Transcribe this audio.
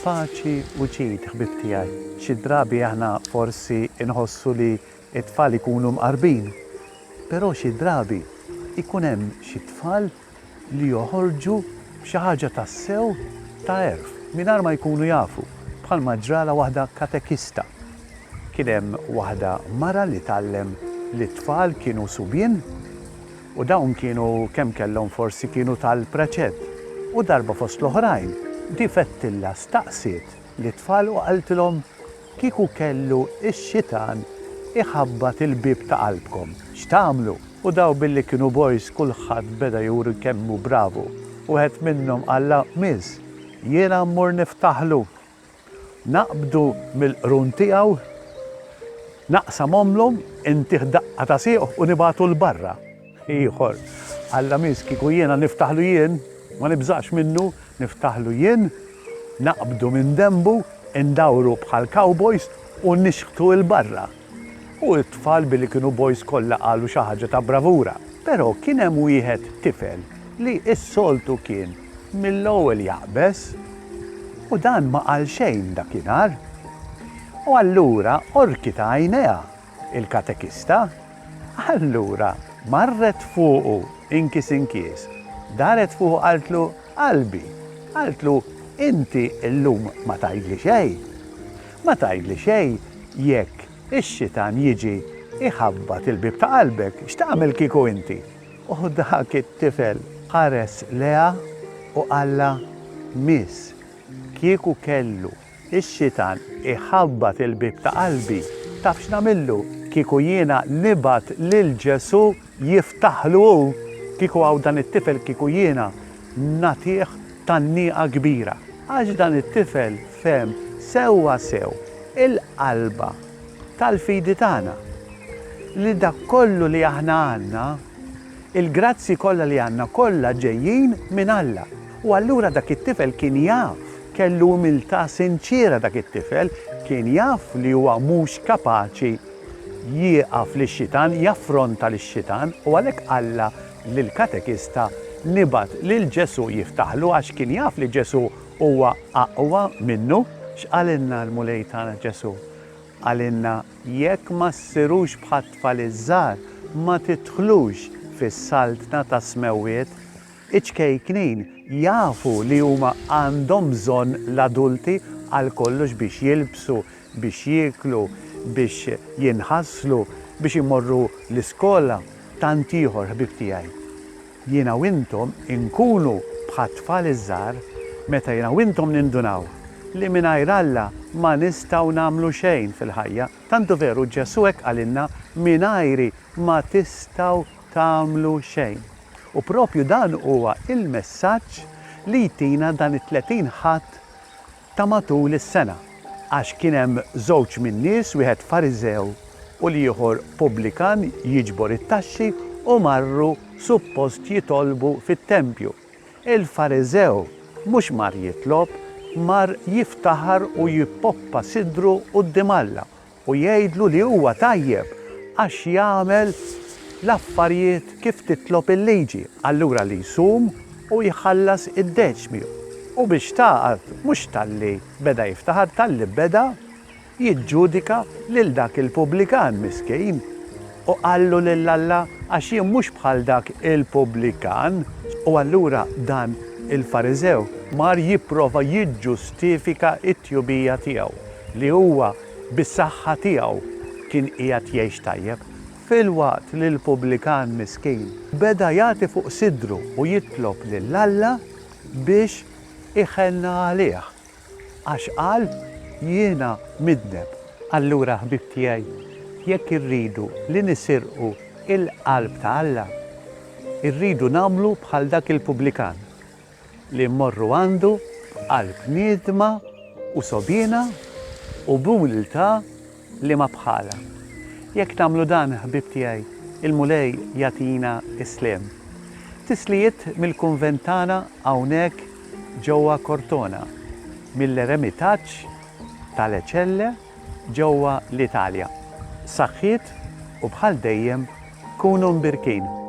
Paċi u ċid, ħbib tiegħi. Xi drabi aħna forsi inħossu li t-tfal ikunu mqarbin, però xi drabi ikun hemm xi tfal li joħorġu b'xi ħaġa tassew ta' għerf mingħajr ma jkunu jafu, bħalma ġrala waħda katekista. Kien hemm waħda mara li tgħallem li t-tfal kienu subien u dawn kienu kemm kellhom forsi kienu tal-preċed u darba fost l-oħrajn difettilla staqsiet li tfal u qaltilhom kieku kellu x-xitan iħabbat il-bib ta' qalbkom. X'tagħmlu? U daw billi kienu boys kulħadd beda juri kemmu bravu. U għed minnhom qalla miss, jiena mmur niftaħlu. Naqbdu mill-qrun tiegħu, naqsam omlhom intih daqqa ta' sieq u nibatu l-barra. Ieħor, qalla miss kieku jiena niftaħlu jien, ma nibżax minnu, niftaħlu jien, naqbdu minn dembu, indawru bħal cowboys u nixħtu l-barra. U t-tfal billi kienu boys kollha qalu xi ħaġa ta' bravura. Però kien hemm wieħed tifel li s-soltu kien mill-ewwel jaqbes u dan ma qal xejn dakinhar. U allura orkita għajnejha il-katekista, allura marret fuqu inkis, daret fuqu qaltlu qalbi. Qaltlu, inti llum ma tgħidli xejn. Ma tgħidli xejn jekk ix-xitan jiġi iħabbat il-bib ta' qalbek, x'tagħmel kieku inti? U dak it-tifel ħares leha u qalla miss, kieku kellu ix-xitan iħabbat il-bib ta' qalbi, taf x'nagħmillu? Kieku jiena nibgħat lil Ġesu jiftaħlu hu, kieku hawn dan it-tifel kieku jiena nagħtih tan-nieqa kbira. Għax dan it-tifel fehem sewwa sew il-qalba tal-fidi tagħna li dak kollu li aħna għandna, il-grazzi kollha li għandna kollha ġejjin minn Alla. U allura dak it-tifel kien jaf, kellu umiltà sinċiera dak it-tifel, kien jaf li huwa mhux kapaċi jieqaf lix-xitan, jaffronta lix-xitan u għalhekk Alla lill-katekista nibgħat lil Ġesu jiftaħlu għax kien jaf li Ġesu huwa aqwa minnu. X'qalinna l-mulej tagħna Ġesu? Qalinna jekk ma ssirux bħat-tfal iż-żgħar ma tidħlux fis-saltna ta' smewwiet, iċkejknin jafu li huma għandhom bżonn l-adulti għal kollox biex jilbsu, biex jieklu, biex jinħasslu, biex imorru l-iskola. Tant ieħor ħbib tiegħi. Jiena u intom inkunu bħat-tfal iż-żgħar meta jiena u intom nindunaw li mingħajr Alla ma nistgħu nagħmlu xejn fil-ħajja. Tantu veru Ġesu hekk qalilna mingħajri ma tistgħu tagħmlu xejn. U propju dan huwa il-messaġġ li jtina dan it-30 ħadd ta' matul is-sena. Għax kien hemm żewġ min-nies, wieħed Fariżew u l-ieħor pubblikan jiġbor it-taxxi u marru suppost jitolbu fit-tempju. Il-Fariżew mhux mar jitlob, mar jiftaħar u jippoppa sidru quddiem Alla u jgħidlu li huwa tajjeb għax jagħmel l-affarijiet kif titlob il-liġi. Allura li jsum u jħallas id-deċmi. U biex taqgħod mhux talli beda jiftaħar, talli beda jiġġudika lil dak il-pubblikan miskejn. U qallu lil Alla għax jien mhux bħal dak il-pubblikan. U allura dan il-Fariżew mar jipprova jiġġustifika t-tjubija tiegħu li huwa bis-saħħa tiegħu kien qiegħed jgħix tajjeb. Filwaqt li l-pubblikan miskejn beda jagħti fuq sidru u jitlob lil Alla biex iħenna għalih għax qal jiena midneb. Allura ħbib tiegħi, jekk irridu li nisirqu il-qalb ta' Alla, irridu nagħmlu bħal dak il-pubblikan li mmorru għandu qalb niedma u sobiena u b'umiltà li ma bħala. Jekk nagħmlu dan ħbib tiegħi, il-mulej jagħtina islem. Tislijiet mill-kunvent tagħna hawnhekk ġewwa Cortona mill-Eremitaġġ tal-Eċelle ġewwa l-Italja. Saħħiet u bħal dejjem kunu mbirkin.